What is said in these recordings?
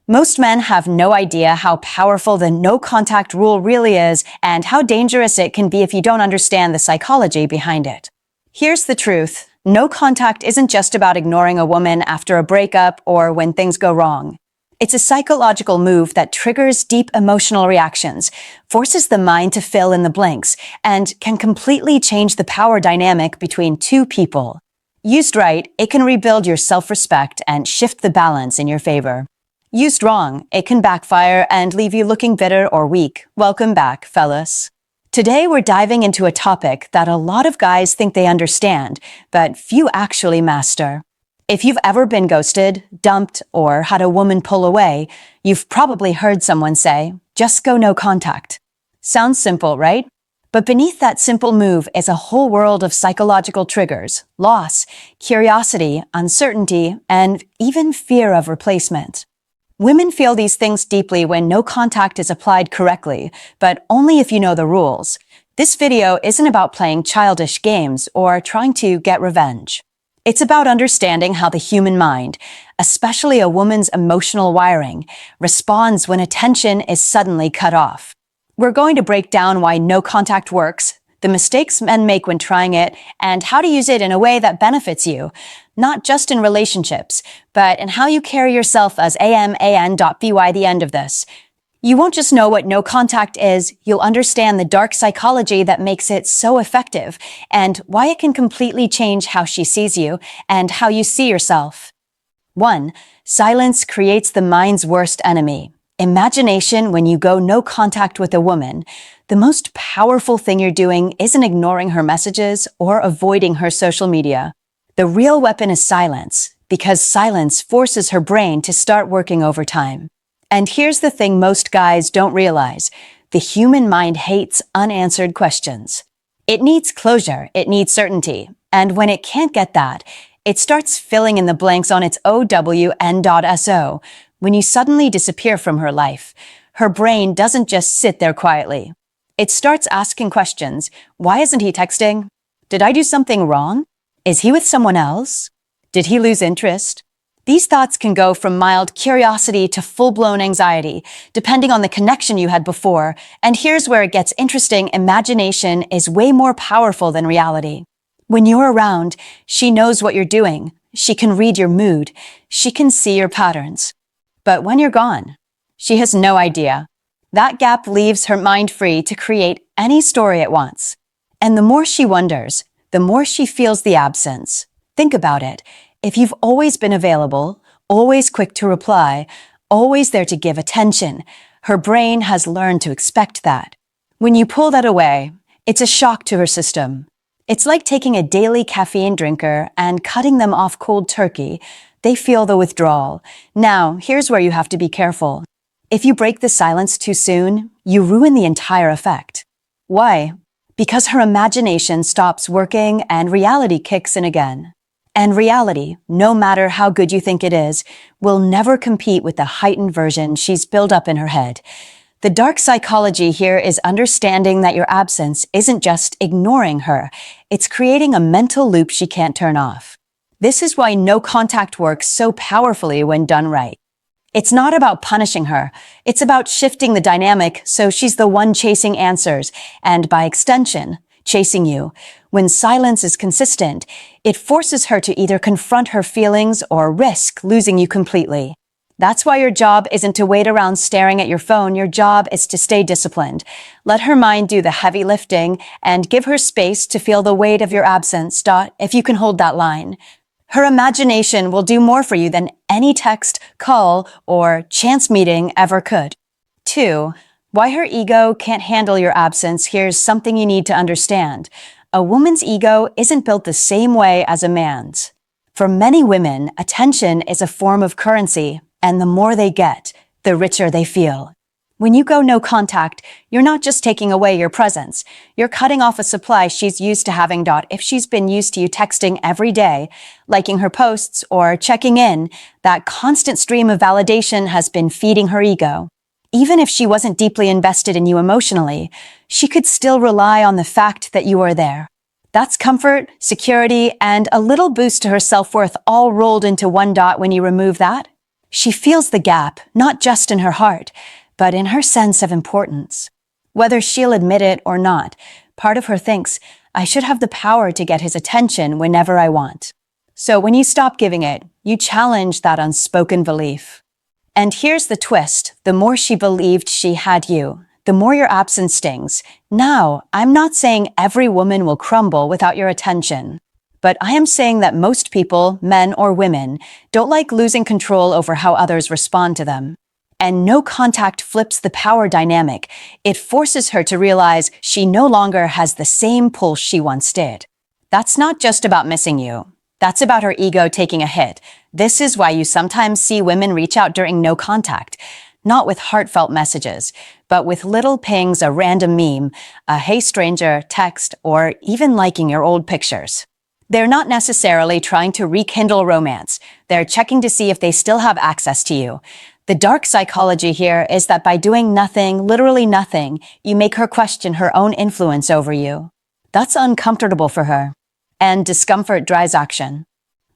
Most men have no idea how powerful the no contact rule really is and how dangerous it can be if you don't understand the psychology behind it. Here's the truth. No contact isn't just about ignoring a woman after a breakup or when things go wrong. It's a psychological move that triggers deep emotional reactions, forces the mind to fill in the blanks, and can completely change the power dynamic between two people. Used right, it can rebuild your self-respect and shift the balance in your favor. Used wrong, it can backfire and leave you looking bitter or weak. Welcome back, fellas. Today we're diving into a topic that a lot of guys think they understand, but few actually master. If you've ever been ghosted, dumped, or had a woman pull away, you've probably heard someone say, just go no contact. Sounds simple, right? But beneath that simple move is a whole world of psychological triggers, loss, curiosity, uncertainty, and even fear of replacement. Women feel these things deeply when no contact is applied correctly, but only if you know the rules. This video isn't about playing childish games or trying to get revenge. It's about understanding how the human mind, especially a woman's emotional wiring, responds when attention is suddenly cut off. We're going to break down why no contact works, the mistakes men make when trying it, and how to use it in a way that benefits you, not just in relationships, but in how you carry yourself as by the end of this. You won't just know what no contact is, you'll understand the dark psychology that makes it so effective and why it can completely change how she sees you and how you see yourself. 1. Silence creates the mind's worst enemy. Imagination when you go no contact with a woman. The most powerful thing you're doing isn't ignoring her messages or avoiding her social media. The real weapon is silence, because silence forces her brain to start working overtime. And here's the thing most guys don't realize. The human mind hates unanswered questions. It needs closure, it needs certainty. And when it can't get that, it starts filling in the blanks on its OWN.SO. When you suddenly disappear from her life, her brain doesn't just sit there quietly. It starts asking questions. Why isn't he texting? Did I do something wrong? Is he with someone else? Did he lose interest? These thoughts can go from mild curiosity to full-blown anxiety, depending on the connection you had before. And here's where it gets interesting. Imagination is way more powerful than reality. When you're around, she knows what you're doing. She can read your mood. She can see your patterns. But when you're gone, she has no idea. That gap leaves her mind free to create any story it wants. And the more she wonders, the more she feels the absence. Think about it. If you've always been available, always quick to reply, always there to give attention, her brain has learned to expect that. When you pull that away, it's a shock to her system. It's like taking a daily caffeine drinker and cutting them off cold turkey. They feel the withdrawal. Now, here's where you have to be careful. If you break the silence too soon, you ruin the entire effect. Why? Because her imagination stops working and reality kicks in again. And reality, no matter how good you think it is, will never compete with the heightened version she's built up in her head. The dark psychology here is understanding that your absence isn't just ignoring her. It's creating a mental loop she can't turn off. This is why no contact works so powerfully when done right. It's not about punishing her. It's about shifting the dynamic so she's the one chasing answers, and by extension, chasing you. When silence is consistent, it forces her to either confront her feelings or risk losing you completely. That's why your job isn't to wait around staring at your phone. Your job is to stay disciplined. Let her mind do the heavy lifting and give her space to feel the weight of your absence. If you can hold that line. Her imagination will do more for you than any text, call, or chance meeting ever could. 2. Why her ego can't handle your absence. Here's something you need to understand. A woman's ego isn't built the same way as a man's. For many women, attention is a form of currency, and the more they get, the richer they feel. When you go no contact, you're not just taking away your presence. You're cutting off a supply she's used to having. If she's been used to you texting every day, liking her posts, or checking in, that constant stream of validation has been feeding her ego. Even if she wasn't deeply invested in you emotionally, she could still rely on the fact that you are there. That's comfort, security, and a little boost to her self-worth all rolled into one. When you remove that, She feels the gap, not just in her heart, but in her sense of importance. Whether she'll admit it or not, part of her thinks, I should have the power to get his attention whenever I want. So when you stop giving it, you challenge that unspoken belief. And here's the twist. The more she believed she had you, the more your absence stings. Now, I'm not saying every woman will crumble without your attention, but I am saying that most people, men or women, don't like losing control over how others respond to them. And no contact flips the power dynamic. It forces her to realize she no longer has the same pull she once did. That's not just about missing you. That's about her ego taking a hit. This is why you sometimes see women reach out during no contact, not with heartfelt messages, but with little pings, a random meme, a hey stranger text, or even liking your old pictures. They're not necessarily trying to rekindle romance. They're checking to see if they still have access to you. The dark psychology here is that by doing nothing, literally nothing, you make her question her own influence over you. That's uncomfortable for her. And discomfort drives action.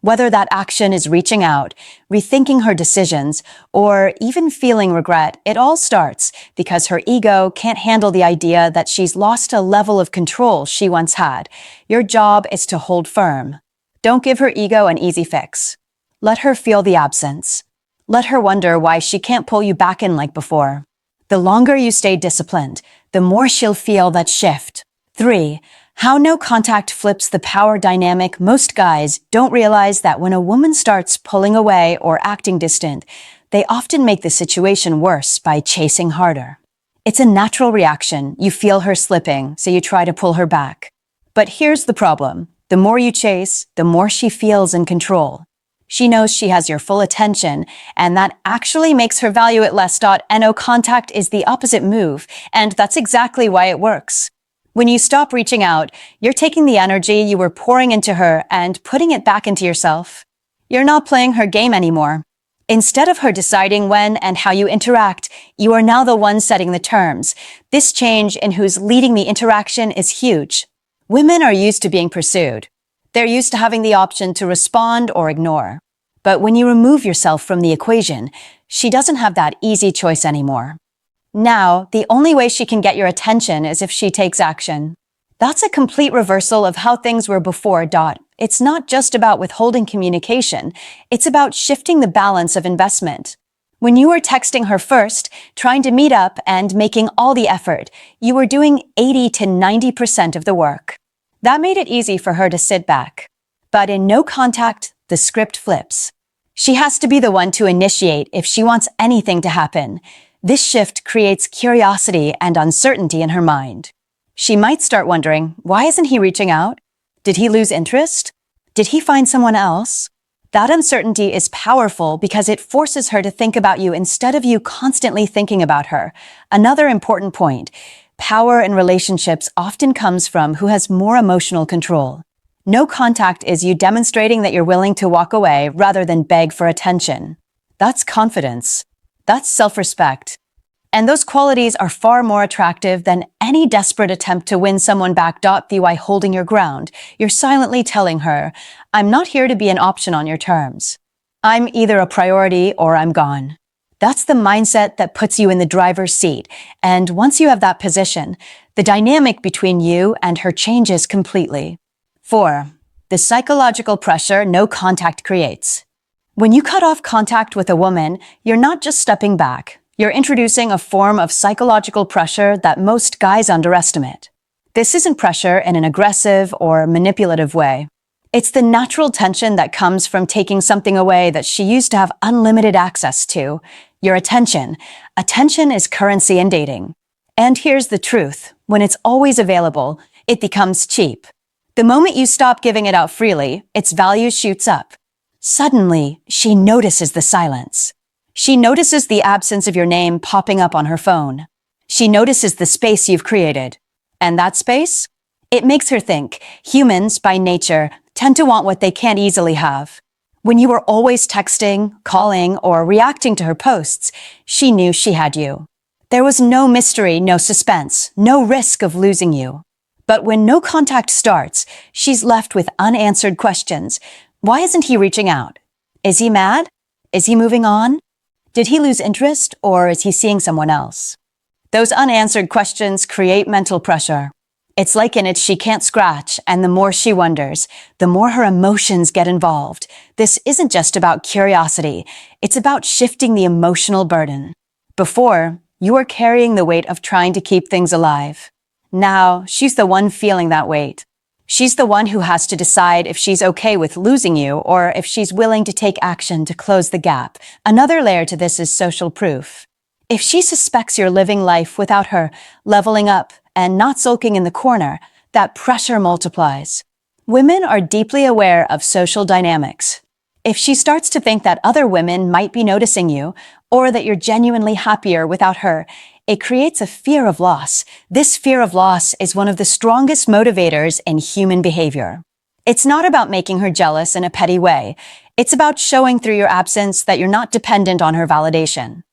Whether that action is reaching out, rethinking her decisions, or even feeling regret, it all starts because her ego can't handle the idea that she's lost a level of control she once had. Your job is to hold firm. Don't give her ego an easy fix. Let her feel the absence. Let her wonder why she can't pull you back in like before. The longer you stay disciplined, the more she'll feel that shift. 3. How no contact flips the power dynamic. Most guys don't realize that when a woman starts pulling away or acting distant, they often make the situation worse by chasing harder. It's a natural reaction. You feel her slipping, so you try to pull her back. But here's the problem. The more you chase, the more she feels in control. She knows she has your full attention, and that actually makes her value it less. No contact is the opposite move, and that's exactly why it works. When you stop reaching out, you're taking the energy you were pouring into her and putting it back into yourself. You're not playing her game anymore. Instead of her deciding when and how you interact, you are now the one setting the terms. This change in who's leading the interaction is huge. Women are used to being pursued. They're used to having the option to respond or ignore. But when you remove yourself from the equation, she doesn't have that easy choice anymore. Now, the only way she can get your attention is if she takes action. That's a complete reversal of how things were before. It's not just about withholding communication. It's about shifting the balance of investment. When you were texting her first, trying to meet up and making all the effort, you were doing 80 to 90% of the work. That made it easy for her to sit back. But in no contact, the script flips. She has to be the one to initiate if she wants anything to happen. This shift creates curiosity and uncertainty in her mind. She might start wondering, why isn't he reaching out? Did he lose interest? Did he find someone else? That uncertainty is powerful because it forces her to think about you instead of you constantly thinking about her. Another important point. Power in relationships often comes from who has more emotional control. No contact is you demonstrating that you're willing to walk away rather than beg for attention. That's confidence. That's self-respect. And those qualities are far more attractive than any desperate attempt to win someone back. By holding your ground, you're silently telling her, I'm not here to be an option on your terms. I'm either a priority or I'm gone. That's the mindset that puts you in the driver's seat. And once you have that position, the dynamic between you and her changes completely. 4. The psychological pressure no contact creates. When you cut off contact with a woman, you're not just stepping back. You're introducing a form of psychological pressure that most guys underestimate. This isn't pressure in an aggressive or manipulative way. It's the natural tension that comes from taking something away that she used to have unlimited access to. Your attention. Attention is currency in dating. And here's the truth. When it's always available, it becomes cheap. The moment you stop giving it out freely, its value shoots up. Suddenly, she notices the silence. She notices the absence of your name popping up on her phone. She notices the space you've created. And that space? It makes her think. Humans, by nature, tend to want what they can't easily have. When you were always texting, calling, or reacting to her posts, she knew she had you. There was no mystery, no suspense, no risk of losing you. But when no contact starts, she's left with unanswered questions. Why isn't he reaching out? Is he mad? Is he moving on? Did he lose interest, or is he seeing someone else? Those unanswered questions create mental pressure. It's like an itch she can't scratch, and the more she wonders, the more her emotions get involved. This isn't just about curiosity, it's about shifting the emotional burden. Before, you were carrying the weight of trying to keep things alive. Now, she's the one feeling that weight. She's the one who has to decide if she's okay with losing you or if she's willing to take action to close the gap. Another layer to this is social proof. If she suspects you're living life without her, leveling up, and not sulking in the corner, that pressure multiplies. Women are deeply aware of social dynamics. If she starts to think that other women might be noticing you, or that you're genuinely happier without her, it creates a fear of loss. This fear of loss is one of the strongest motivators in human behavior. It's not about making her jealous in a petty way. It's about showing through your absence that you're not dependent on her validation.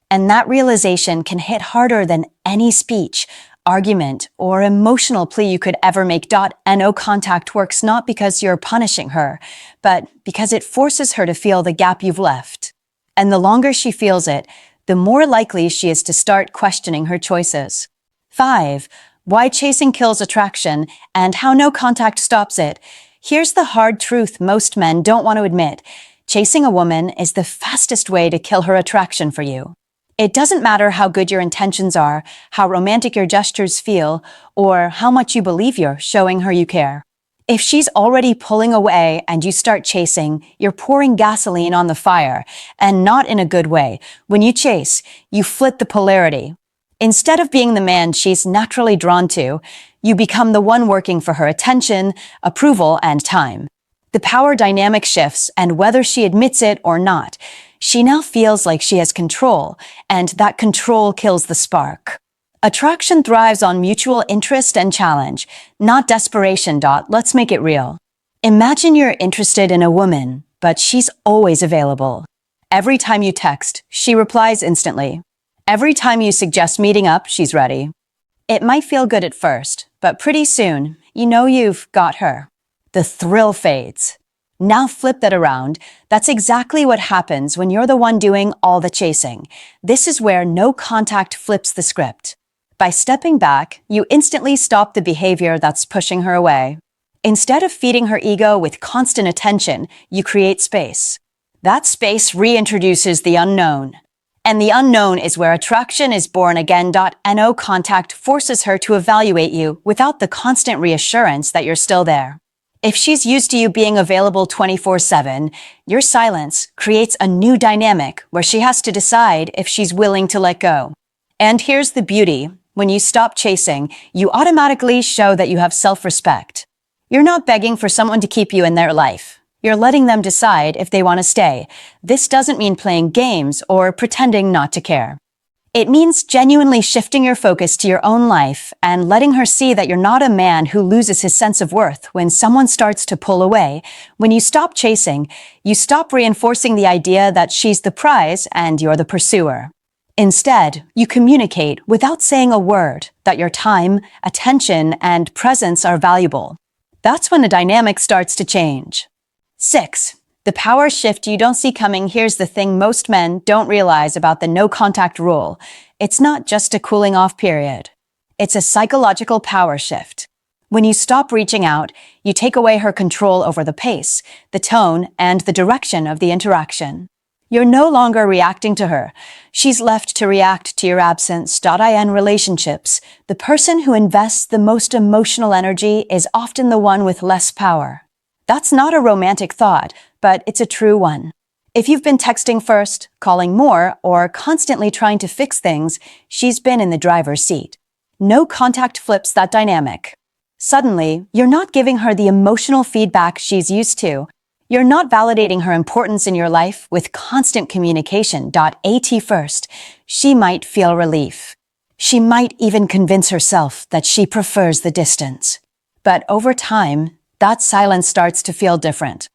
And that realization can hit harder than any speech, argument, or emotional plea you could ever make. No contact works not because you're punishing her, but because it forces her to feel the gap you've left. And the longer she feels it, the more likely she is to start questioning her choices. 5. Why chasing kills attraction and how no contact stops it. Here's the hard truth most men don't want to admit. Chasing a woman is the fastest way to kill her attraction for you. It doesn't matter how good your intentions are, how romantic your gestures feel, or how much you believe you're showing her you care. If she's already pulling away and you start chasing, you're pouring gasoline on the fire, and not in a good way. When you chase, you flip the polarity. Instead of being the man she's naturally drawn to, you become the one working for her attention, approval, and time. The power dynamic shifts, and whether she admits it or not, she now feels like she has control, and that control kills the spark. Attraction thrives on mutual interest and challenge, not desperation. Let's make it real. Imagine you're interested in a woman, but she's always available. Every time you text, she replies instantly. Every time you suggest meeting up, she's ready. It might feel good at first, but pretty soon, you know you've got her. The thrill fades. Now flip that around. That's exactly what happens when you're the one doing all the chasing. This is where no contact flips the script. By stepping back, you instantly stop the behavior that's pushing her away. Instead of feeding her ego with constant attention, you create space. That space reintroduces the unknown. And the unknown is where attraction is born again. No contact forces her to evaluate you without the constant reassurance that you're still there. If she's used to you being available 24/7, your silence creates a new dynamic where she has to decide if she's willing to let go. And here's the beauty. When you stop chasing, you automatically show that you have self-respect. You're not begging for someone to keep you in their life. You're letting them decide if they want to stay. This doesn't mean playing games or pretending not to care. It means genuinely shifting your focus to your own life and letting her see that you're not a man who loses his sense of worth when someone starts to pull away. When you stop chasing, you stop reinforcing the idea that she's the prize and you're the pursuer. Instead, you communicate without saying a word that your time, attention, and presence are valuable. That's when the dynamic starts to change. 6. The power shift you don't see coming. Here's the thing most men don't realize about the no-contact rule. It's not just a cooling-off period. It's a psychological power shift. When you stop reaching out, you take away her control over the pace, the tone, and the direction of the interaction. You're no longer reacting to her. She's left to react to your absence. In relationships, the person who invests the most emotional energy is often the one with less power. That's not a romantic thought, but it's a true one. If you've been texting first, calling more, or constantly trying to fix things, she's been in the driver's seat. No contact flips that dynamic. Suddenly, you're not giving her the emotional feedback she's used to. You're not validating her importance in your life with constant communication. At first, she might feel relief. She might even convince herself that she prefers the distance. But over time, that silence starts to feel different.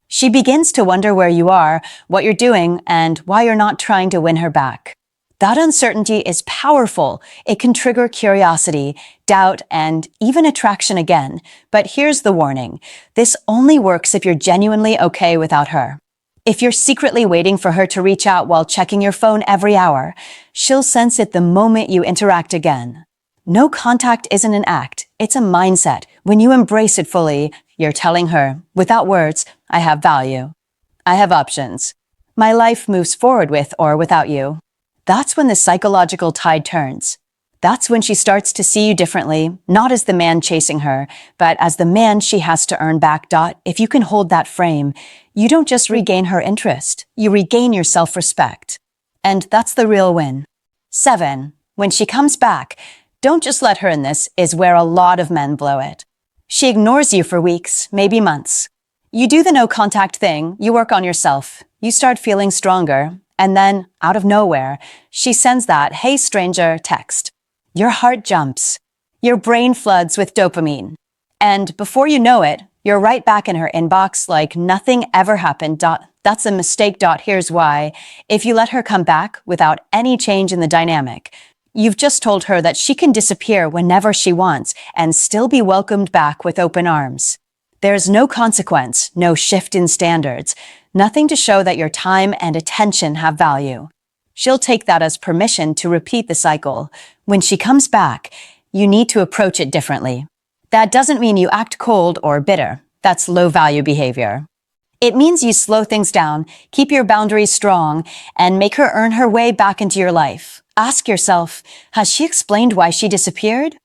She begins to wonder where you are, what you're doing, and why you're not trying to win her back. That uncertainty is powerful. It can trigger curiosity, doubt, and even attraction again. But here's the warning. This only works if you're genuinely okay without her. If you're secretly waiting for her to reach out while checking your phone every hour, she'll sense it the moment you interact again. No contact isn't an act, it's a mindset. When you embrace it fully, you're telling her, without words, I have value. I have options. My life moves forward with or without you. That's when the psychological tide turns. That's when she starts to see you differently, not as the man chasing her, but as the man she has to earn back. If you can hold that frame, you don't just regain her interest, you regain your self-respect. And that's the real win. 7. When she comes back, don't just let her in. This is where a lot of men blow it. She ignores you for weeks, maybe months. You do the no contact thing, you work on yourself, you start feeling stronger, and then, out of nowhere, she sends that, hey stranger, text. Your heart jumps. Your brain floods with dopamine. And before you know it, you're right back in her inbox like nothing ever happened. That's a mistake. Here's why. If you let her come back without any change in the dynamic, you've just told her that she can disappear whenever she wants and still be welcomed back with open arms. There's no consequence, no shift in standards, nothing to show that your time and attention have value. She'll take that as permission to repeat the cycle. When she comes back, you need to approach it differently. That doesn't mean you act cold or bitter. That's low-value behavior. It means you slow things down, keep your boundaries strong, and make her earn her way back into your life. Ask yourself, has she explained why she disappeared?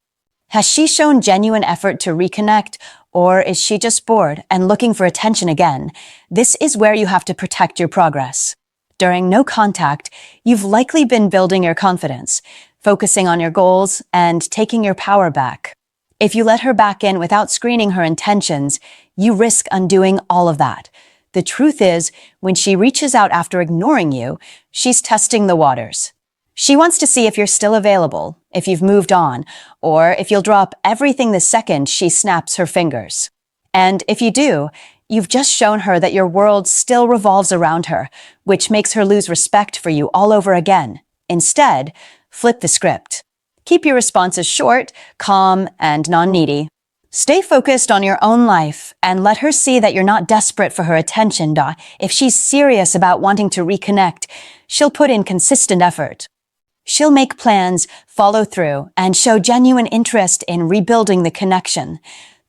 Has she shown genuine effort to reconnect, or is she just bored and looking for attention again? This is where you have to protect your progress. During no contact, you've likely been building your confidence, focusing on your goals, and taking your power back. If you let her back in without screening her intentions, you risk undoing all of that. The truth is, when she reaches out after ignoring you, she's testing the waters. She wants to see if you're still available, if you've moved on, or if you'll drop everything the second she snaps her fingers. And if you do, you've just shown her that your world still revolves around her, which makes her lose respect for you all over again. Instead, flip the script. Keep your responses short, calm, and non-needy. Stay focused on your own life and let her see that you're not desperate for her attention. If she's serious about wanting to reconnect, she'll put in consistent effort. She'll make plans, follow through, and show genuine interest in rebuilding the connection.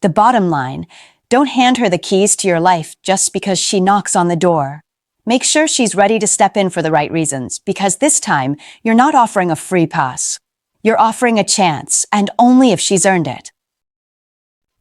The bottom line, don't hand her the keys to your life just because she knocks on the door. Make sure she's ready to step in for the right reasons, because this time, you're not offering a free pass. You're offering a chance, and only if she's earned it.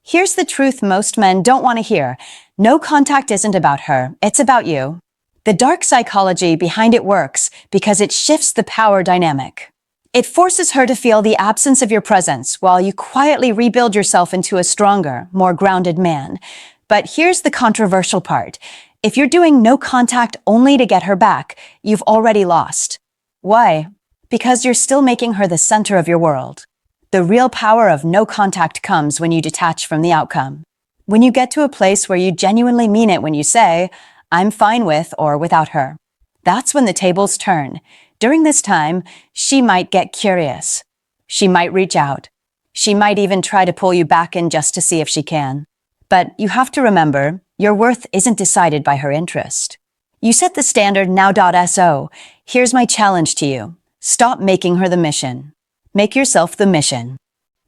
Here's the truth most men don't want to hear. No contact isn't about her, it's about you. The dark psychology behind it works because it shifts the power dynamic. It forces her to feel the absence of your presence while you quietly rebuild yourself into a stronger, more grounded man. But here's the controversial part. If you're doing no contact only to get her back, you've already lost. Why? Because you're still making her the center of your world. The real power of no contact comes when you detach from the outcome. When you get to a place where you genuinely mean it when you say, I'm fine with or without her. That's when the tables turn. During this time, she might get curious. She might reach out. She might even try to pull you back in just to see if she can. But you have to remember, your worth isn't decided by her interest. You set the standard now. Here's my challenge to you. Stop making her the mission. Make yourself the mission.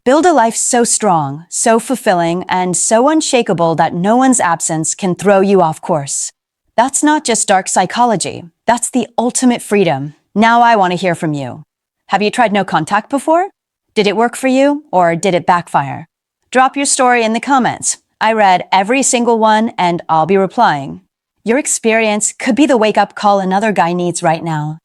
Build a life so strong, so fulfilling, and so unshakable that no one's absence can throw you off course. That's not just dark psychology. That's the ultimate freedom. Now I want to hear from you. Have you tried no contact before? Did it work for you, or did it backfire? Drop your story in the comments. I read every single one, and I'll be replying. Your experience could be the wake-up call another guy needs right now.